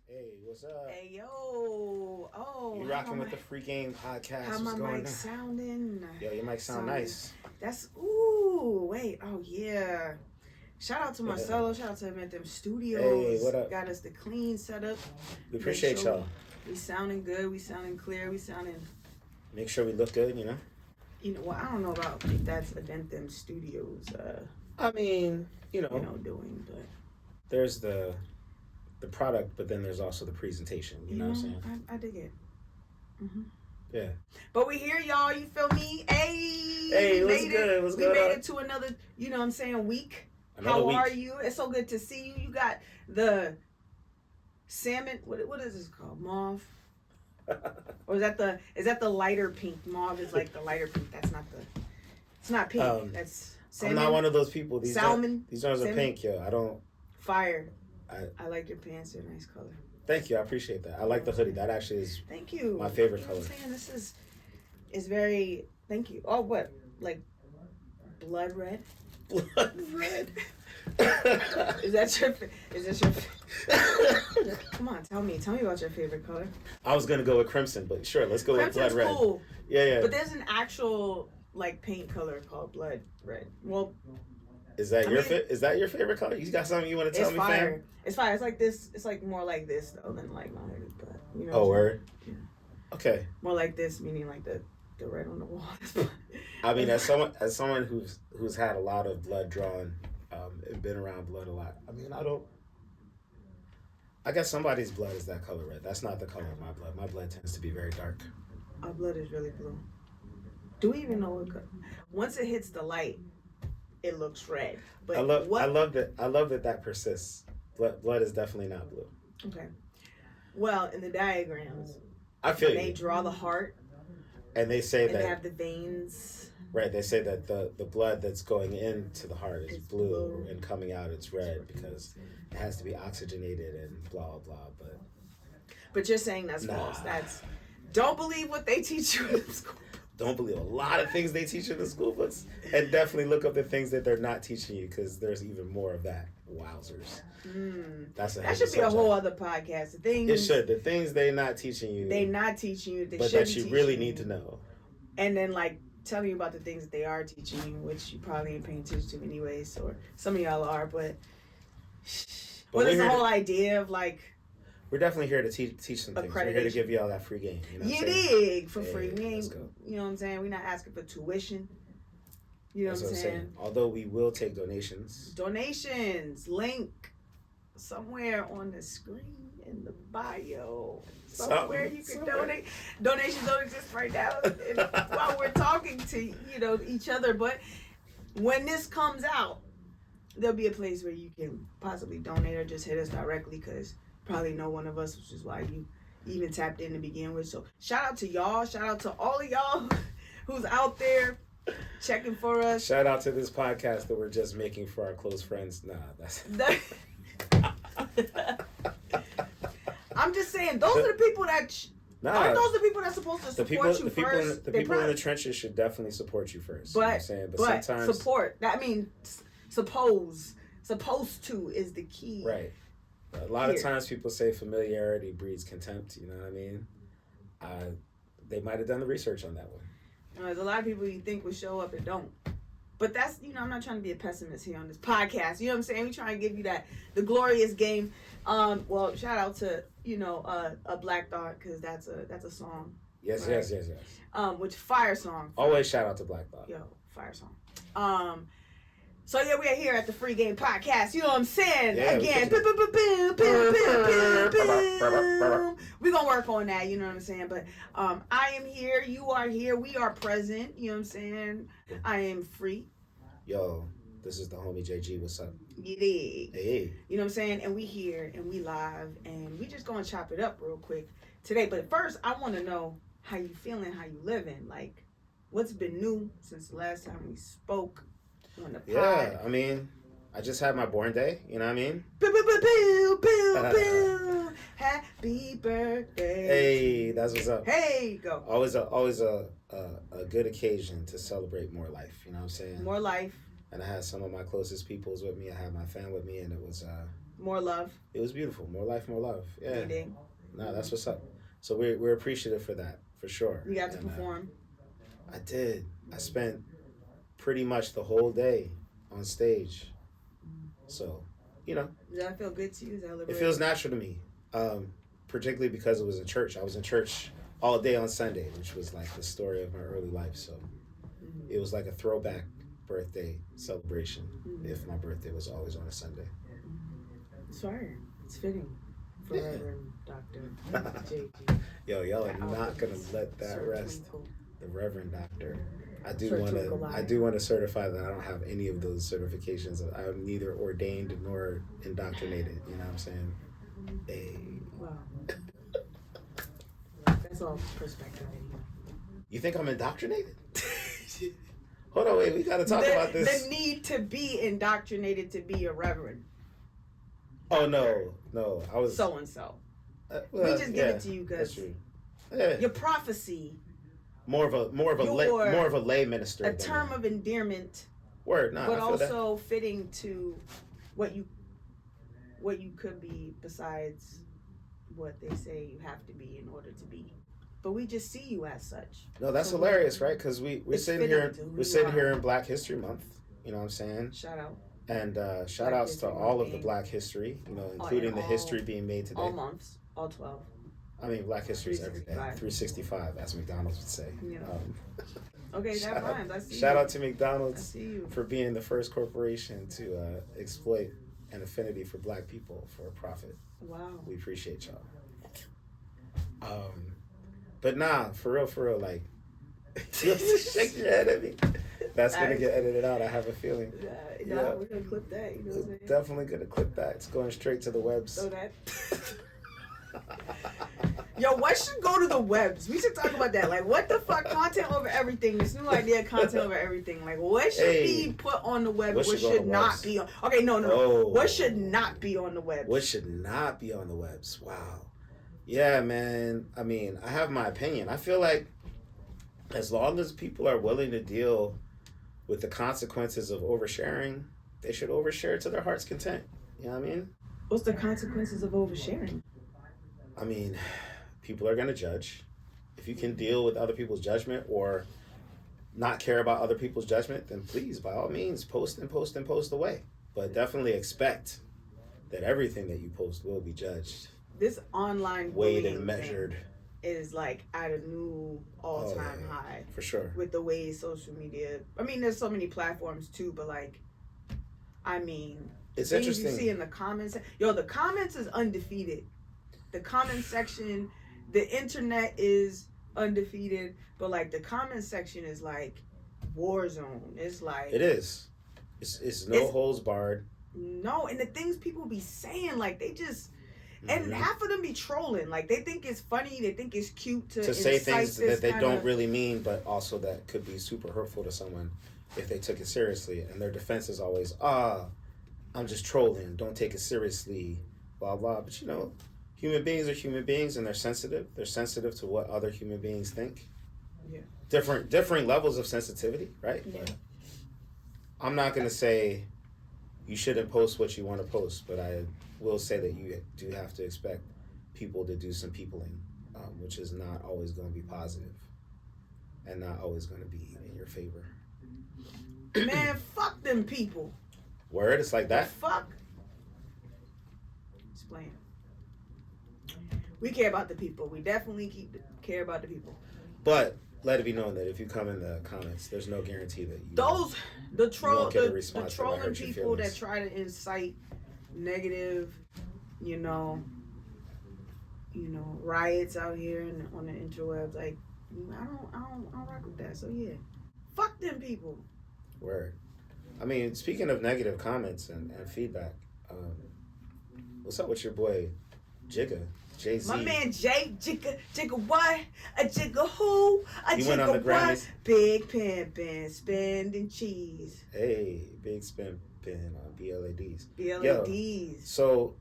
Hey, what's up? Hey, yo. Oh. You rocking with the Free Game podcast. How what's my going mic on? sounding? Yo, your mic sound nice. That's, ooh, wait. Oh, yeah. Shout out to Marcelo. Shout out to EventThem Studios. Hey, what up? Got us the clean setup. We appreciate y'all. We sounding good. We sounding clear. We sounding... Make sure we look good, you know? Well, I don't know about if that's EventThem Studios, I mean, doing, but... There's the product, but then there's also the presentation, you know what I'm saying? I dig it. Mm-hmm. Yeah. But we here, y'all. You feel me? Hey, what's good? What's good? We made it to another, week. How are you? It's so good to see you. You got the salmon. What is this called? Mauve. Or is that the lighter pink? Mauve is like the lighter pink. That's not the. It's not pink. That's salmon. I'm not one of those people. These salmon. These ones are pink, yo. I don't. Fire. I like your pants. They're a nice color. Thank you. I appreciate that. I like the hoodie. That actually is. Thank you. My favorite color. What I'm saying? This is very. Thank you. Oh, what? Like blood red. Blood red. Is that your? Come on, tell me about your favorite color. I was gonna go with crimson, but sure, let's go with blood red. Cool. Yeah. But there's an actual like paint color called blood red. Well, is that your favorite color? You got something you want to tell me, fire. fam? It's fire. It's like this. It's like more like this though than like my hoodie. But you know. Oh, word. Yeah. Okay. More like this, meaning like the red on the wall. I mean, as someone who's had a lot of blood drawn, and been around blood a lot. I mean, I guess somebody's blood is that color red. That's not the color of my blood. My blood tends to be very dark. Our blood is really blue. Do we even know what color? Once it hits the light, it looks red. But I love that persists. Blood is definitely not blue. Okay. Well, in the diagrams, I feel they draw the heart. And they say that they have the veins. Right, they say that the blood that's going into the heart is blue and coming out it's red because it has to be oxygenated and blah blah blah. But you're saying that's false. Don't believe what they teach you in school. Don't believe a lot of things they teach you in the school books, and definitely look up the things that they're not teaching you because there's even more of that. Wowzers. That should be a whole other podcast. It should. The things they're not teaching you. They're not teaching you. But that you really need to know. And then telling you about the things that they are teaching you, which you probably ain't paying attention to anyways, or some of y'all are, but there's the whole idea of we're definitely here to teach some things. We're here to give y'all that free game. You know what I'm saying? For free. We ain't, you know what I'm saying? We're not asking for tuition. You know what I'm saying? Although we will take donations. Link somewhere on the screen in the bio. Somewhere you can donate. Donations don't exist right now while we're talking to each other. But when this comes out, there'll be a place where you can possibly donate or just hit us directly because probably know one of us, which is why you even tapped in to begin with. So shout out to y'all. Shout out to all of y'all who's out there checking for us. Shout out to this podcast that we're just making for our close friends. Nah, that's... I'm just saying, those are the people that... aren't those the people that's supposed to support you first? The people in the trenches should definitely support you first. But, you know what I'm saying? But sometimes... support. That means supposed to is the key. Right. A lot of times people say familiarity breeds contempt. You know what I mean? They might have done the research on that one. There's a lot of people you think will show up and don't. But that's, I'm not trying to be a pessimist here on this podcast. You know what I'm saying? We're trying to give you the glorious game. Well, shout out to, a Black Thought, because that's a song. Yes, right? yes. Which fire song. Always shout out to Black Thought. Yo, fire song. So yeah, we are here at the Free Game Podcast. You know what I'm saying? Yeah, again, we're gonna work on that. You know what I'm saying? But I am here. You are here. We are present. You know what I'm saying? I am free. Yo, this is the homie J.G. What's up? You dig? Hey. You know what I'm saying? And we here and we live and we just gonna chop it up real quick today. But first, I want to know how you feeling, how you living. Like, what's been new since the last time we spoke? Yeah, I mean, I just had my born day, you know what I mean? Happy birthday. Hey, that's what's up. Hey, go. Always a good occasion to celebrate more life, you know what I'm saying? More life. And I had some of my closest peoples with me. I had my fam with me, and it was More love. It was beautiful. More life, more love. Yeah. Meeting. No, that's what's up. So we're appreciative for that, for sure. You got to perform. I did. I spent pretty much the whole day on stage. So, you know. Does that feel good to you? Is that liberating? It feels natural to me, particularly because it was in church. I was in church all day on Sunday, which was like the story of my early life. So it was like a throwback birthday celebration if my birthday was always on a Sunday. It's fire. It's fitting for Reverend Dr. J.G. Yo, y'all are not going to let that rest. The Reverend Doctor. I do want to certify that I don't have any of those certifications. I'm neither ordained nor indoctrinated. You know what I'm saying? Hey. Wow. That's all perspective. You think I'm indoctrinated? Hold on, wait. We got to talk about this. The need to be indoctrinated to be a reverend. Oh no. I was so and so. We just give it to you because your prophecy. More of a lay minister. A term of endearment. Word, nah, but also fitting to what you could be besides what they say you have to be in order to be. But we just see you as such. No, that's hilarious, right? Because we're sitting here in Black History Month. You know what I'm saying? Shout out. And shout outs to all of the Black history, you know, including the history being made today. All months, all 12. I mean, Black history is every day. 365, as McDonald's would say. Yeah. Okay, that rhymes. I see Shout out to McDonald's for being the first corporation to exploit an affinity for Black people for a profit. Wow. We appreciate y'all. But nah, for real, like, you have to shake your head at me. That's going to get edited out, I have a feeling. Yeah, we're going to clip that. You know what I'm saying? Definitely going to clip that. It's going straight to the webs. So that... Yo, what should go to the webs? We should talk about that. Like, what the fuck? Content over everything. This new idea, content over everything. Like, what should be put on the web? What should not be on? Okay, no. Oh. What should not be on the webs? What should not be on the webs? Wow. Yeah, man. I mean, I have my opinion. I feel like as long as people are willing to deal with the consequences of oversharing, they should overshare to their heart's content. You know what I mean? What's the consequences of oversharing? I mean, people are going to judge. If you can deal with other people's judgment or not care about other people's judgment, then please, by all means, post away. But definitely expect that everything that you post will be judged. This online weighed and measured is like at a new all-time high. For sure. With the way social media, I mean, there's so many platforms too, but like, I mean, it's things interesting. You see in the comments. Yo, the comments is undefeated. The comment section, the internet is undefeated, but like the comment section is like war zone. It's like it is. It's no holds barred. No, and the things people be saying, like they just and half of them be trolling. Like they think it's funny, they think it's cute to say things that they don't really mean, but also that could be super hurtful to someone if they took it seriously. And their defense is always, I'm just trolling. Don't take it seriously. Blah blah. But you know. Human beings are human beings, and they're sensitive. They're sensitive to what other human beings think. Yeah. Different levels of sensitivity, right? Yeah. But I'm not going to say you shouldn't post what you want to post, but I will say that you do have to expect people to do some peopling, which is not always going to be positive and not always going to be in your favor. Man, fuck them people. Word? It's like that? Fuck. Explain. We care about the people. We definitely care about the people. But let it be known that if you come in the comments, there's no guarantee that you the trolling people people that try to incite negative, riots out here and on the interwebs. Like, I don't rock with that. So yeah, fuck them people. Word. I mean, speaking of negative comments and feedback, what's up with your boy Jigga? Jay-Z. My man Jigga what? A Jigga who? He went on the Grammys. Big pimpin', spending cheese. Hey, big spin on BLADs. BLADs. Yo, so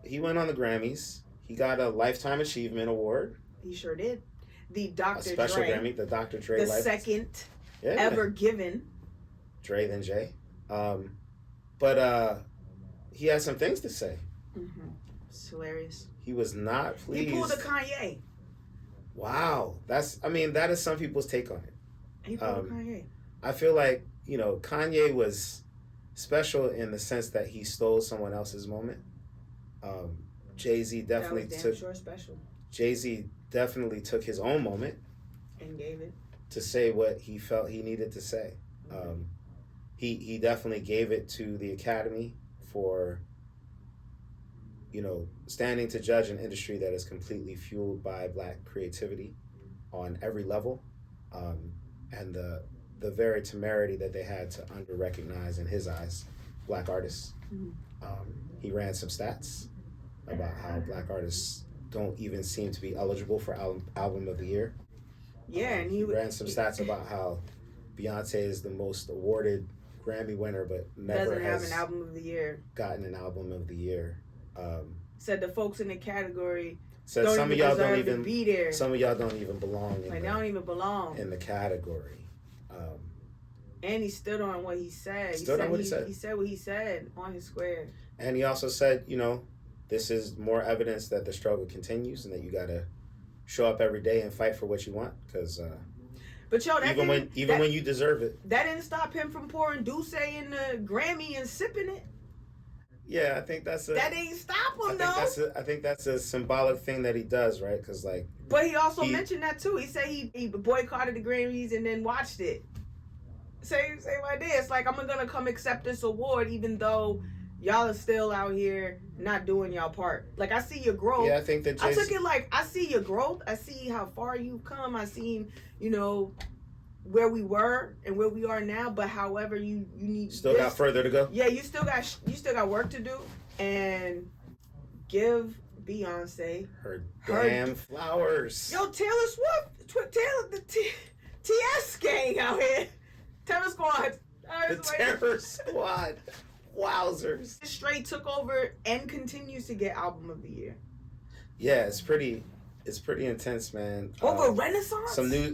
he went on the Grammys. He got a Lifetime Achievement Award. He sure did. The Dr. Dre. A special Grammy, the Dr. Dre. The second ever given. Dre than Jay. But he had some things to say. Mm-hmm. It's hilarious. He was not pleased. He pulled a Kanye. Wow, that is some people's take on it. He pulled a Kanye. I feel like, you know, Kanye was special in the sense that he stole someone else's moment. Jay-Z definitely Jay-Z definitely took his own moment and gave it to say what he felt he needed to say. He definitely gave it to the Academy for, you know, standing to judge an industry that is completely fueled by Black creativity on every level, and the very temerity that they had to under-recognize, in his eyes, Black artists. Mm-hmm. He ran some stats about how Black artists don't even seem to be eligible for album of the year. Yeah, and he ran some stats about how Beyoncé is the most awarded Grammy winner, but never doesn't has have an album of the year. Gotten an album of the year. Said the folks in the category said don't some even of y'all don't deserve even to be there. Some of y'all don't even belong. They don't even belong in the category. And he stood on what he said. He said what he said on his square. And he also said, you know, this is more evidence that the struggle continues and that you gotta show up every day and fight for what you want. Because, but yo, when you deserve it, that didn't stop him from pouring Douce in the Grammy and sipping it. Yeah, I think that ain't stop him though. I think that's a symbolic thing that he does, right? Because like, but he also mentioned that too. He said he boycotted the Grammys and then watched it. Say like this, like, I'm gonna come accept this award even though y'all are still out here not doing y'all part. Like, I see your growth. Yeah, I think that I took it like, I see your growth. I see how far you've come. I seen, you know, where we were and where we are now. But however, you need still got further to go. Yeah, you still got work to do, and give Beyonce her damn flowers. Yo, Taylor Swift, the TS gang out here. Terror Squad. The Terror Squad. Wowzers. Straight took over and continues to get album of the year. Yeah, it's pretty intense, man. Over Renaissance?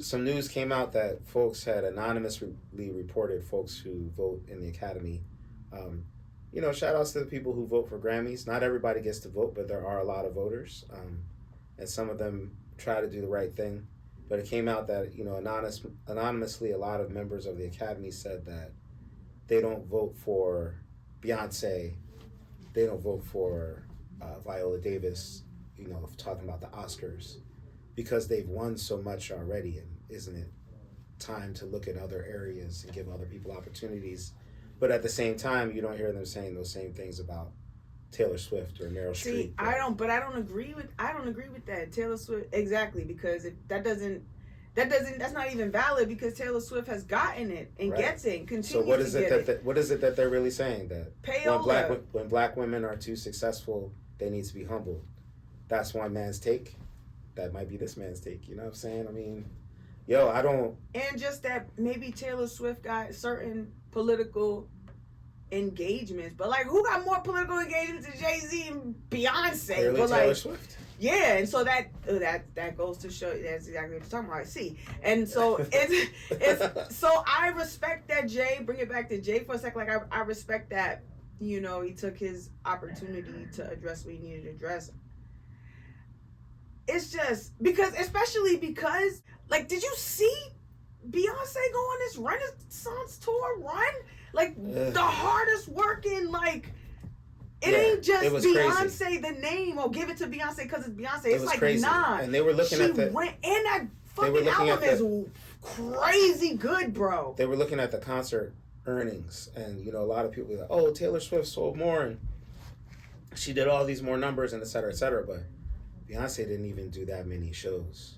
Some news came out that folks had anonymously reported, folks who vote in the Academy. You know, shout outs to the people who vote for Grammys. Not everybody gets to vote, but there are a lot of voters. And some of them try to do the right thing. But it came out that, you know, anonymously, a lot of members of the Academy said that they don't vote for Beyonce, they don't vote for Viola Davis, you know, talking about the Oscars, because they've won so much already, and isn't it time to look at other areas and give other people opportunities? But at the same time, you don't hear them saying those same things about Taylor Swift or Meryl Streep. See, I don't agree with that. Taylor Swift, exactly, because if that's not even valid, because Taylor Swift has gotten it and gets it and continues to get it. What is it that they're really saying? That payola. When black women are too successful, they need to be humbled. That's one man's take. That might be this man's take. You know what I'm saying? I mean, yo, I don't. And just that maybe Taylor Swift got certain political engagements, but like, who got more political engagements than Jay-Z and Beyonce? Clearly but Taylor like, Swift. Yeah, and so that goes to show that's exactly what you're talking about. See, and so it's so I respect that, Jay. Bring it back to Jay for a second. Like, I respect that, you know, he took his opportunity to address what he needed to address. It's just especially because, like, did you see Beyonce go on this Renaissance tour run? Like, the hardest working, like, it ain't just Beyonce, crazy. The name, or give it to Beyonce because it's Beyonce. It's like, crazy. Nah. And they were looking at the... And that fucking album is crazy good, bro. They were looking at the concert earnings. And, you know, a lot of people were like, oh, Taylor Swift sold more, and she did all these more numbers, and et cetera, et cetera. But Beyonce didn't even do that many shows.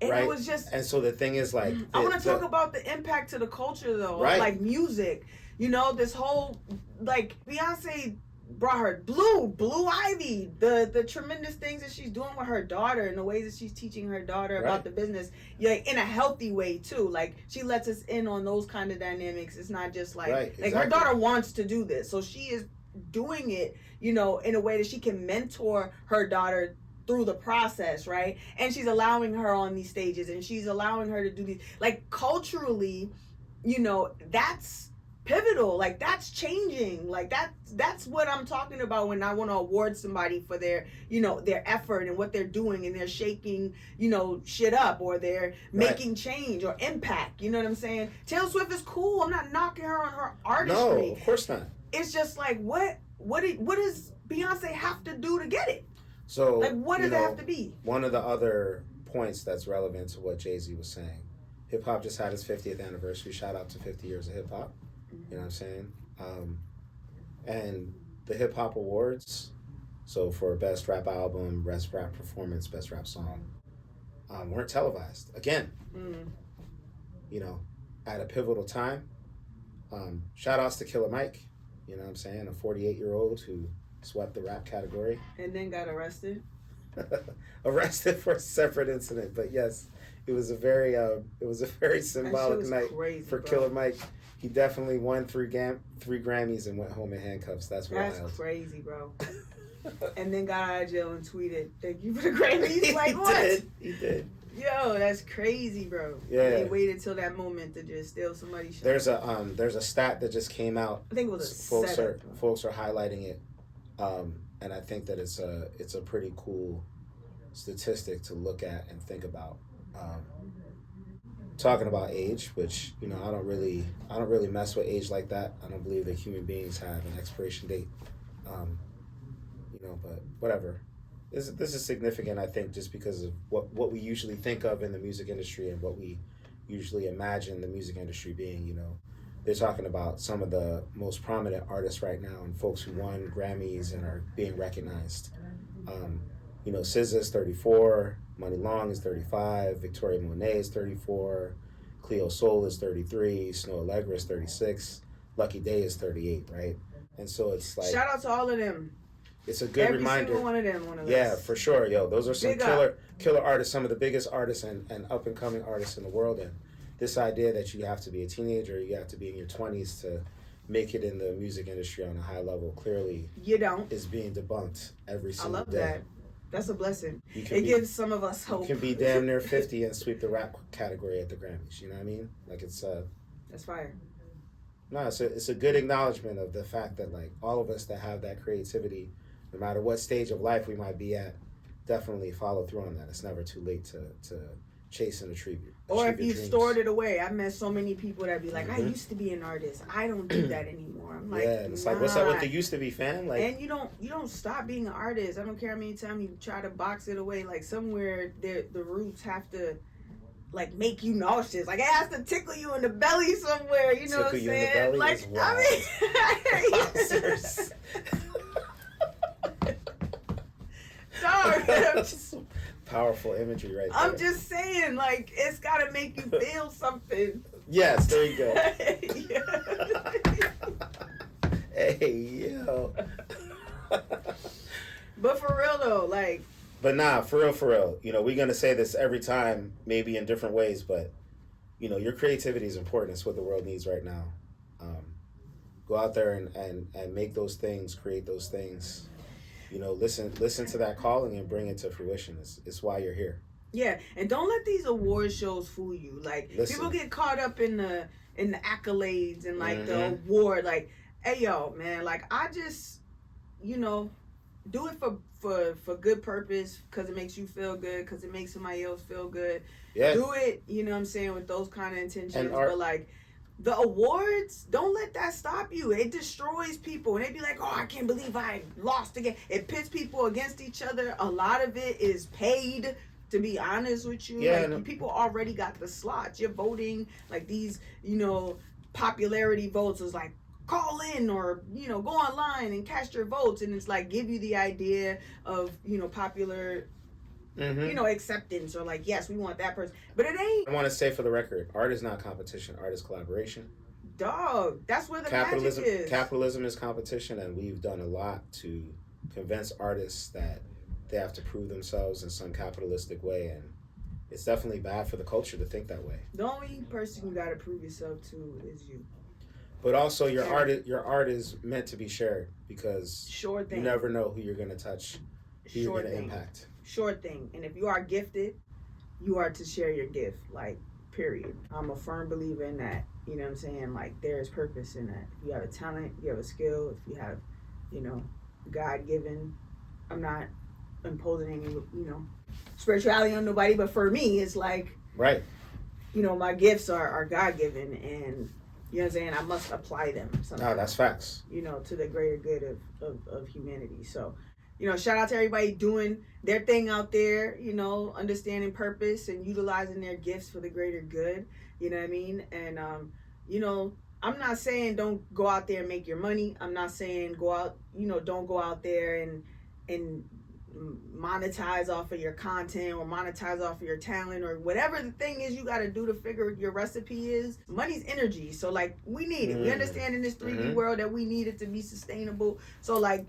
And right? It was just... And so the thing is, like... I want to talk about the impact to the culture, though. Right. Like, music. You know, this whole... Like, Beyonce brought her Blue Ivy, the tremendous things that she's doing with her daughter and the ways that she's teaching her daughter about the business, like, in a healthy way, too. Like, she lets us in on those kind of dynamics. It's not just like... Like, her daughter wants to do this. So she is doing it, you know, in a way that she can mentor her daughter through the process, right? And she's allowing her on these stages, and she's allowing her to do these, like, culturally, you know, that's pivotal. Like, that's changing. Like, that's what I'm talking about when I want to award somebody for their, you know, their effort and what they're doing, and they're shaking, you know, shit up, or they're making change or impact. You know what I'm saying? Taylor Swift is cool. I'm not knocking her on her artistry. No, of course not. It's just like, what does Beyonce have to do to get it? So, like, what does it have to be? One of the other points that's relevant to what Jay-Z was saying, hip hop just had its 50th anniversary. Shout out to 50 years of hip hop. You know what I'm saying? And the hip hop awards, so for best rap album, best rap performance, best rap song, weren't televised. Again, you know, at a pivotal time. Shout outs to Killer Mike, you know what I'm saying? A 48-year-old who swept the rap category. And then got arrested. Arrested for a separate incident, but yes, it was a very symbolic night crazy, for bro. Killer Mike. He definitely won three Grammys and went home in handcuffs. That's wild. That's crazy, bro. And then got out of jail and tweeted, "Thank you for the Grammys." Like, what? He did. Yo, that's crazy, bro. Yeah. They waited till that moment to just steal somebody's show. There's a stat that just came out. I think it was folks are highlighting it, and I think that it's a pretty cool statistic to look at and think about. Talking about age, which, you know, I don't really mess with age like that. I don't believe that human beings have an expiration date. You know, but whatever. This is significant, I think, just because of what we usually think of in the music industry and what we usually imagine the music industry being. You know, they're talking about some of the most prominent artists right now and folks who won Grammys and are being recognized. You know, SZA is 34, Money Long is 35, Victoria Monet is 34, Cleo Sol is 33, Snow Allegra is 36, Lucky Day is 38, right? And so it's like... Shout out to all of them. It's a good reminder. Every single one of them. Yeah, for sure, yo. Those are some killer artists, some of the biggest artists and up-and-coming artists in the world. And this idea that you have to be a teenager, you have to be in your 20s to make it in the music industry on a high level, clearly you don't, is being debunked every single day. I love that. That's a blessing. It gives some of us hope. You can be damn near 50 and sweep the rap category at the Grammys. You know what I mean? Like, it's that's fire. No, it's a good acknowledgement of the fact that, like, all of us that have that creativity, no matter what stage of life we might be at, definitely follow through on that. It's never too late to chase and achieve or if you dreams. Stored it away. I met so many people that be like, I used to be an artist. I don't do that anymore. I'm like, yeah, and it's like, what's up with the used to be, fam? Like, and you don't stop being an artist. I don't care how many times you try to box it away. Like, somewhere the roots have to, like, make you nauseous. Like, it has to tickle you in the belly somewhere. You know what I'm saying? Like, I mean, dog. Powerful imagery right there. I'm just saying, like, it's got to make you feel something. Yes, there you go. Hey, yo. But for real, though, like... But nah, for real. You know, we're going to say this every time, maybe in different ways, but, you know, your creativity is important. It's what the world needs right now. Go out there and make those things, create those things. You know, listen to that calling and bring it to fruition. It's why you're here. Yeah, and don't let these award shows fool you. Like, people get caught up in the accolades and, like, the award. Like, hey, yo, man, like, I just, you know, do it for good purpose, because it makes you feel good, because it makes somebody else feel good. Yeah. Do it, you know what I'm saying, with those kind of intentions. But, like, the awards, don't let that stop you. It destroys people. And they be like, oh, I can't believe I lost again. It pits people against each other. A lot of it is paid, to be honest with you. Yeah, like, people already got the slots. You're voting, like, these, you know, popularity votes is like, call in, or, you know, go online and cast your votes. And it's like, give you the idea of, you know, popular... you know, acceptance, or like, yes, we want that person, but it ain't. I want to say for the record, art is not competition, art is collaboration. Dog, that's where the magic is. Capitalism is competition, and we've done a lot to convince artists that they have to prove themselves in some capitalistic way, and it's definitely bad for the culture to think that way. The only person you got to prove yourself to is you. But also, your art is meant to be shared, because you never know who you're going to touch, who you're going to impact. Sure thing. And if you are gifted, you are to share your gift. Like, period. I'm a firm believer in that. You know what I'm saying? Like, there is purpose in that. If you have a talent, you have a skill, if you have, you know, God given. I'm not imposing any, you know, spirituality on nobody, but for me, it's like, right. You know, my gifts are God given, and you know what I'm saying, I must apply them somehow. No, that's facts. You know, to the greater good of humanity. So, you know, shout out to everybody doing their thing out there, you know, understanding purpose and utilizing their gifts for the greater good. You know what I mean? And you know, I'm not saying don't go out there and make your money. I'm not saying go out, you know, don't go out there and monetize off of your content or monetize off of your talent or whatever the thing is you got to do to figure your recipe is. Money's energy, so like we need it. We understand in this 3D world that we need it to be sustainable. So like,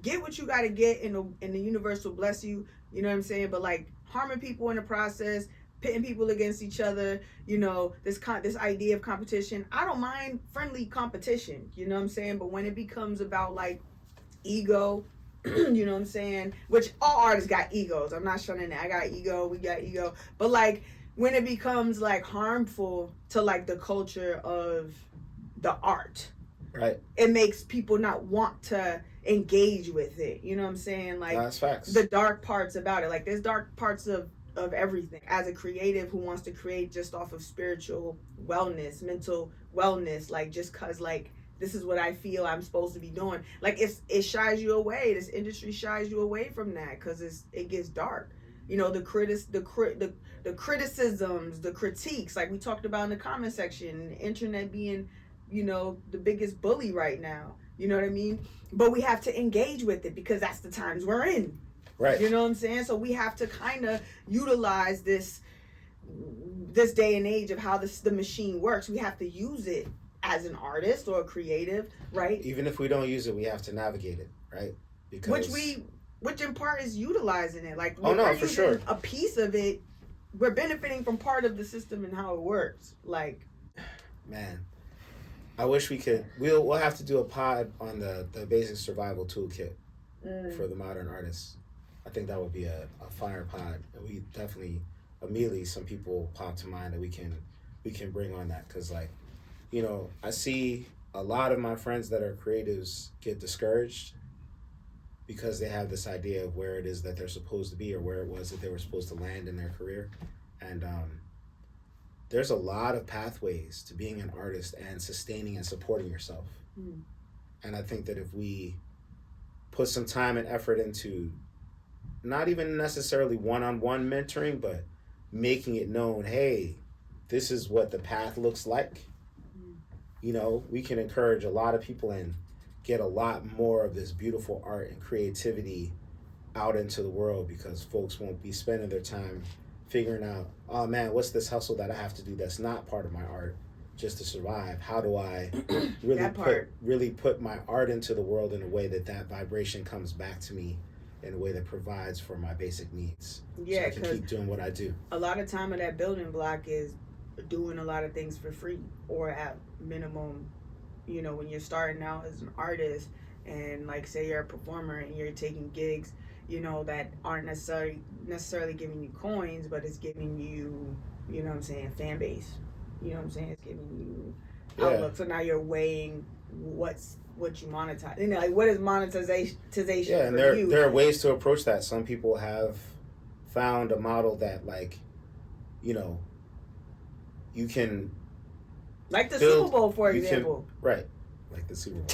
get what you got to get, and the universe will bless you. You know what I'm saying? But like, harming people in the process, pitting people against each other, you know, this idea of competition. I don't mind friendly competition. You know what I'm saying? But when it becomes about like ego, you know what I'm saying? Which all artists got egos. I'm not shunning that. I got ego. We got ego. But like, when it becomes like harmful to like the culture of the art, right? It makes people not want to engage with it. You know what I'm saying? Like, that's facts. The dark parts about it. Like, there's dark parts of everything. As a creative who wants to create just off of spiritual wellness, mental wellness, like just cause like this is what I feel I'm supposed to be doing. Like, it shies you away. This industry shies you away from that because it gets dark. You know, the criticisms, the critiques, like we talked about in the comment section, the internet being, you know, the biggest bully right now. You know what I mean? But we have to engage with it because that's the times we're in. Right. You know what I'm saying? So we have to kind of utilize this day and age of how the machine works. We have to use it as an artist or a creative, right? Even if we don't use it, we have to navigate it, right? Because which in part is utilizing it. Like, oh no, for sure, a piece of it, we're benefiting from part of the system and how it works. Like, man, I wish we could. We'll have to do a pod on the basic survival toolkit for the modern artists. I think that would be a fire pod. We definitely immediately some people pop to mind that we can bring on that, because like, you know, I see a lot of my friends that are creatives get discouraged because they have this idea of where it is that they're supposed to be or where it was that they were supposed to land in their career. And there's a lot of pathways to being an artist and sustaining and supporting yourself. And I think that if we put some time and effort into not even necessarily one-on-one mentoring, but making it known, hey, this is what the path looks like. You know, we can encourage a lot of people and get a lot more of this beautiful art and creativity out into the world, because folks won't be spending their time figuring out, oh man, what's this hustle that I have to do that's not part of my art just to survive? How do I really put my art into the world in a way that vibration comes back to me in a way that provides for my basic needs, so I can keep doing what I do. A lot of time of that building block is doing a lot of things for free, or at minimum, you know, when you're starting out as an artist, and like say you're a performer and you're taking gigs, you know, that aren't necessarily giving you coins, but it's giving you, you know what I'm saying, fan base. You know what I'm saying? It's giving you outlook. So now you're weighing what you monetize. You know, like, what is monetization and for you? there are ways to approach that. Some people have found a model that, like, you know, you can, like the Super Bowl, for example. Right. Like the Super Bowl.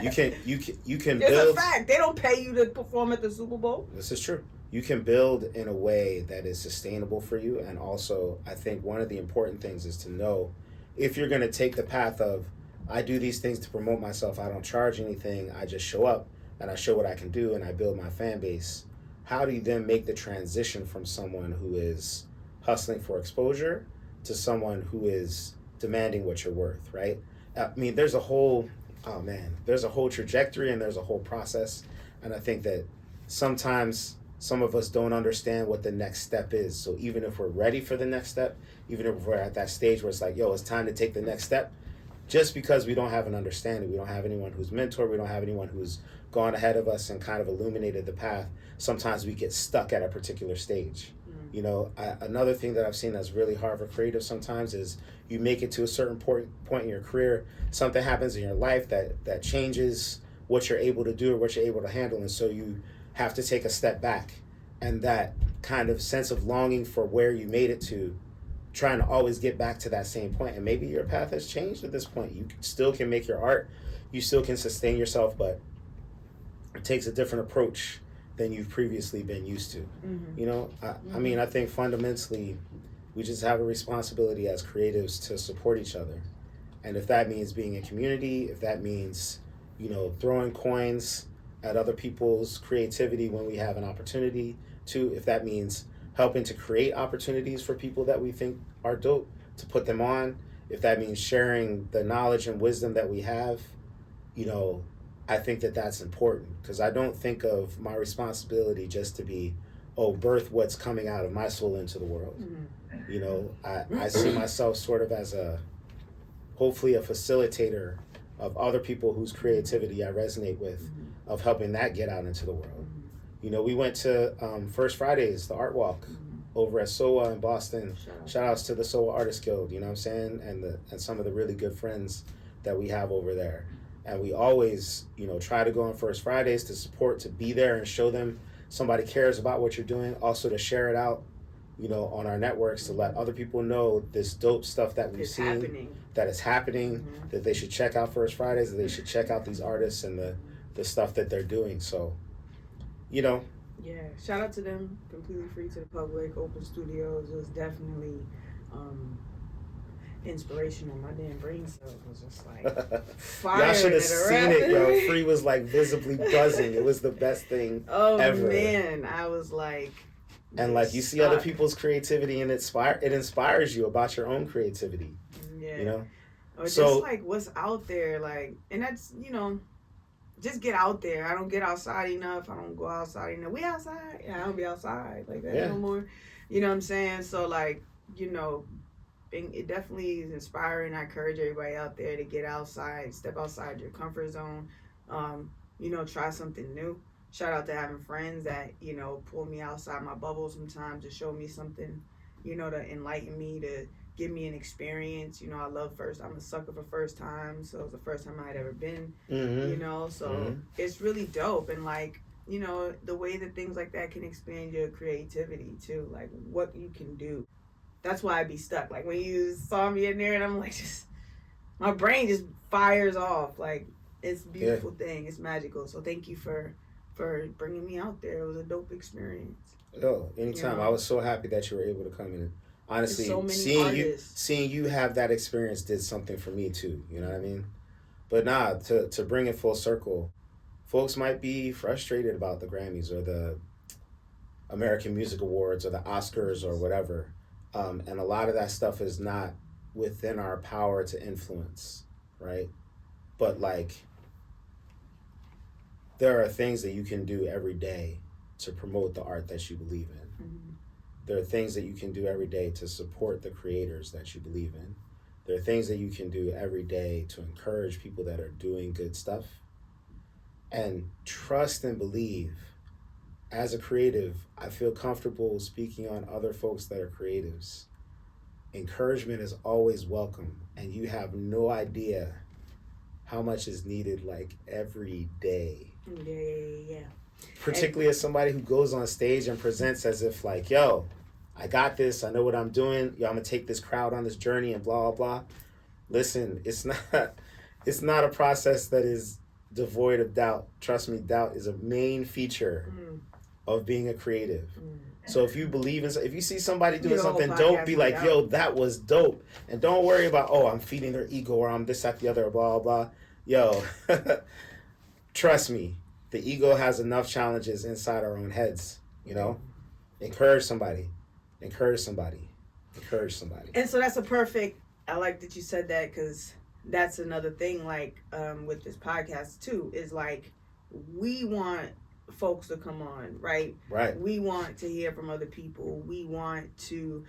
you can It's build. a fact. They don't pay you to perform at the Super Bowl. This is true. You can build in a way that is sustainable for you. And also, I think one of the important things is to know, if you're going to take the path of, I do these things to promote myself, I don't charge anything, I just show up and I show what I can do and I build my fan base, how do you then make the transition from someone who is hustling for exposure to someone who is demanding what you're worth, right? I mean, there's a whole trajectory and there's a whole process. And I think that sometimes some of us don't understand what the next step is. So even if we're ready for the next step, even if we're at that stage where it's like, yo, it's time to take the next step, just because we don't have an understanding, we don't have anyone who's mentored, we don't have anyone who's gone ahead of us and kind of illuminated the path, sometimes we get stuck at a particular stage. You know, another thing that I've seen that's really hard for creatives sometimes is you make it to a certain point in your career, something happens in your life that changes what you're able to do or what you're able to handle, and so you have to take a step back. And that kind of sense of longing for where you made it to, trying to always get back to that same point. And maybe your path has changed at this point. You still can make your art, you still can sustain yourself, but it takes a different approach than you've previously been used to. You know, I mean, I think fundamentally we just have a responsibility as creatives to support each other. And if that means being a community, if that means, you know, throwing coins at other people's creativity when we have an opportunity to, if that means helping to create opportunities for people that we think are dope, to put them on, if that means sharing the knowledge and wisdom that we have, you know, I think that that's important, because I don't think of my responsibility just to be, birth what's coming out of my soul into the world. You know, I see myself sort of as hopefully a facilitator of other people whose creativity I resonate with, of helping that get out into the world. You know, we went to First Fridays, the art walk over at SOA in Boston. Shout outs to the SOA Artist Guild, you know what I'm saying? And some of the really good friends that we have over there. And we always, you know, try to go on First Fridays to support, to be there and show them somebody cares about what you're doing. Also to share it out, you know, on our networks, to let other people know this dope stuff that we've seen, that is happening, that they should check out First Fridays, that they should check out these artists and the stuff that they're doing. So, you know. Yeah, shout out to them. Completely free to the public, open studios. It was definitely inspirational. My damn brain cells was just like fire. Y'all should have seen it, yo. Free was like visibly buzzing. It was the best thing ever. Man, I was like, and like you see other people's creativity and it inspires you about your own creativity. Yeah. You know? Or just like what's out there, like, and that's, you know, just get out there. I don't get outside enough. I don't go outside enough. We outside? Yeah, I don't be outside like that no more. You know what I'm saying? So like, you know, it definitely is inspiring. I encourage everybody out there to get outside, step outside your comfort zone, you know, try something new. Shout out to having friends that, you know, pull me outside my bubble sometimes to show me something, you know, to enlighten me, to give me an experience. You know, I'm a sucker for first time, so it was the first time I had ever been, you know, so it's really dope. And like, you know, the way that things like that can expand your creativity too, like what you can do. That's why I'd be stuck. Like when you saw me in there and I'm like, my brain just fires off. Like it's a beautiful thing. It's magical. So thank you for bringing me out there. It was a dope experience. Yo, anytime. You know? I was so happy that you were able to come in. Honestly, so seeing you have that experience did something for me too. You know what I mean? But nah, to bring it full circle, folks might be frustrated about the Grammys or the American Music Awards or the Oscars or whatever. And a lot of that stuff is not within our power to influence, right? But like, there are things that you can do every day to promote the art that you believe in. There are things that you can do every day to support the creators that you believe in. There are things that you can do every day to encourage people that are doing good stuff. And trust and believe. As a creative, I feel comfortable speaking on other folks that are creatives. Encouragement is always welcome, and you have no idea how much is needed, like, every day. Yeah. Particularly as somebody who goes on stage and presents as if like, yo, I got this, I know what I'm doing, yo, I'm gonna take this crowd on this journey and blah, blah, blah. Listen, it's not a process that is devoid of doubt. Trust me, doubt is a main feature of being a creative. So if you believe if you see somebody doing something dope, be like, yo, that was dope. And don't worry about, I'm feeding their ego or I'm this, that, the other, blah, blah. Yo, trust me, the ego has enough challenges inside our own heads, you know? Encourage somebody. And so that's I like that you said that, because that's another thing, like, with this podcast too, is like, we want folks to come on, right? Right. We want to hear from other people. We want to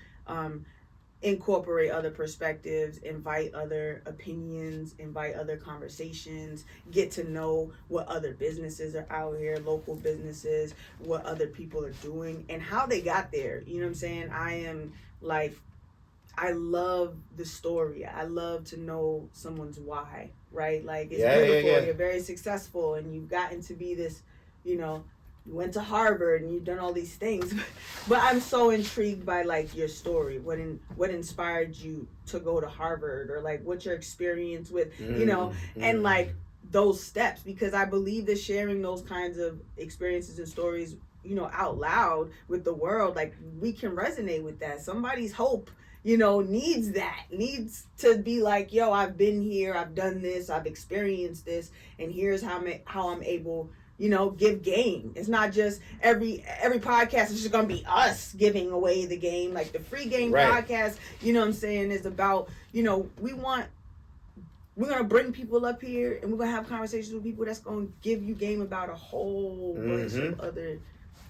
incorporate other perspectives, invite other opinions, invite other conversations, get to know what other businesses are out here, local businesses, what other people are doing and how they got there. You know what I'm saying? I love the story. I love to know someone's why, right? Like, it's beautiful. Yeah. You're very successful and you've gotten to be this, you know, you went to Harvard and you've done all these things. But I'm so intrigued by, like, your story. What inspired you to go to Harvard, or, like, what's your experience with, you know, and, like, those steps. Because I believe that sharing those kinds of experiences and stories, you know, out loud with the world, like, we can resonate with that. Somebody's hope, you know, needs to be like, yo, I've been here, I've done this, I've experienced this, and here's how I'm able, you know, give game. It's not just every podcast is just gonna be us giving away the game. Like the Free Game podcast, you know what I'm saying, is about, you know, we're gonna bring people up here and we're gonna have conversations with people that's gonna give you game about a whole bunch of other,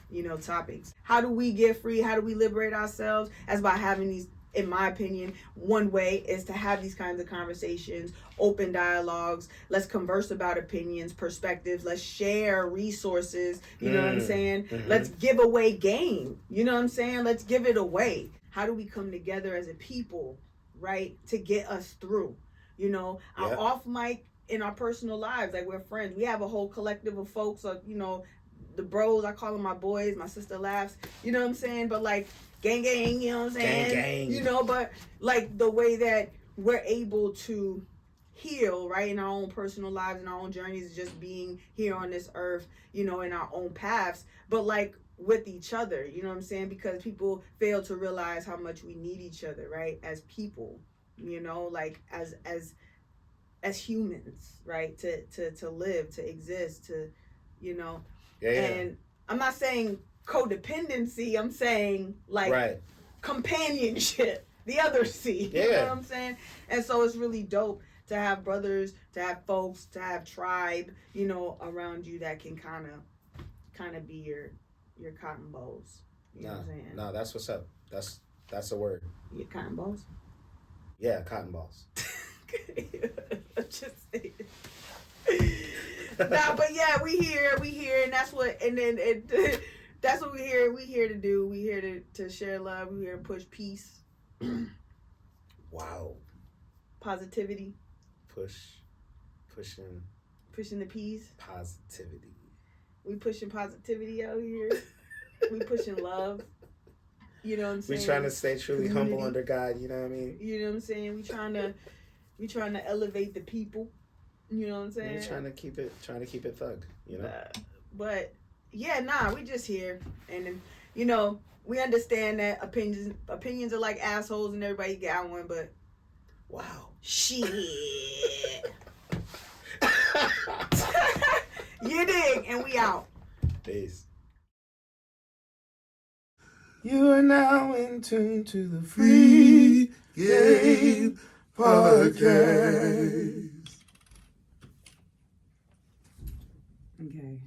you know, topics. How do we get free? How do we liberate ourselves? As by having these, in my opinion, one way is to have these kinds of conversations, open dialogues. Let's converse about opinions, perspectives. Let's share resources. You know what I'm saying? Let's give away game. You know what I'm saying? Let's give it away. How do we come together as a people, right, to get us through? You know, our off mic in our personal lives, like, we're friends. We have a whole collective of folks, you know, the bros, I call them my boys. My sister laughs. You know what I'm saying? But, like, gang, you know what I'm saying? Gang. You know, but, like, the way that we're able to heal, right, in our own personal lives and our own journeys, just being here on this earth, you know, in our own paths, but, like, with each other, you know what I'm saying? Because people fail to realize how much we need each other, right, as people, you know, like, as humans, right, to live, to exist, to, you know, and I'm not saying codependency, I'm saying, like, companionship, the other C, you know what I'm saying? And so it's really dope to have brothers, to have folks, to have tribe, you know, around you that can kind of be your cotton balls. You know what I'm saying? No, that's what's up. That's a word. Your cotton balls? Yeah, cotton balls. Just say it. Nah, but yeah, we here, and that's what, and then that's what we here to do. We here to share love. We here to push peace. Wow. Positivity. Pushing the peas. Positivity. We pushing positivity out here. We pushing love. You know what I'm saying? We trying to stay truly humble under God. You know what I mean? You know what I'm saying? We trying to elevate the people. You know what I'm saying? We're trying to keep it thug. You know. But yeah, we just here, and you know, we understand that opinions are like assholes, and everybody got one. But wow, shit. You dig? And we out. Peace. You are now in tune to the Free Game Podcast. Okay.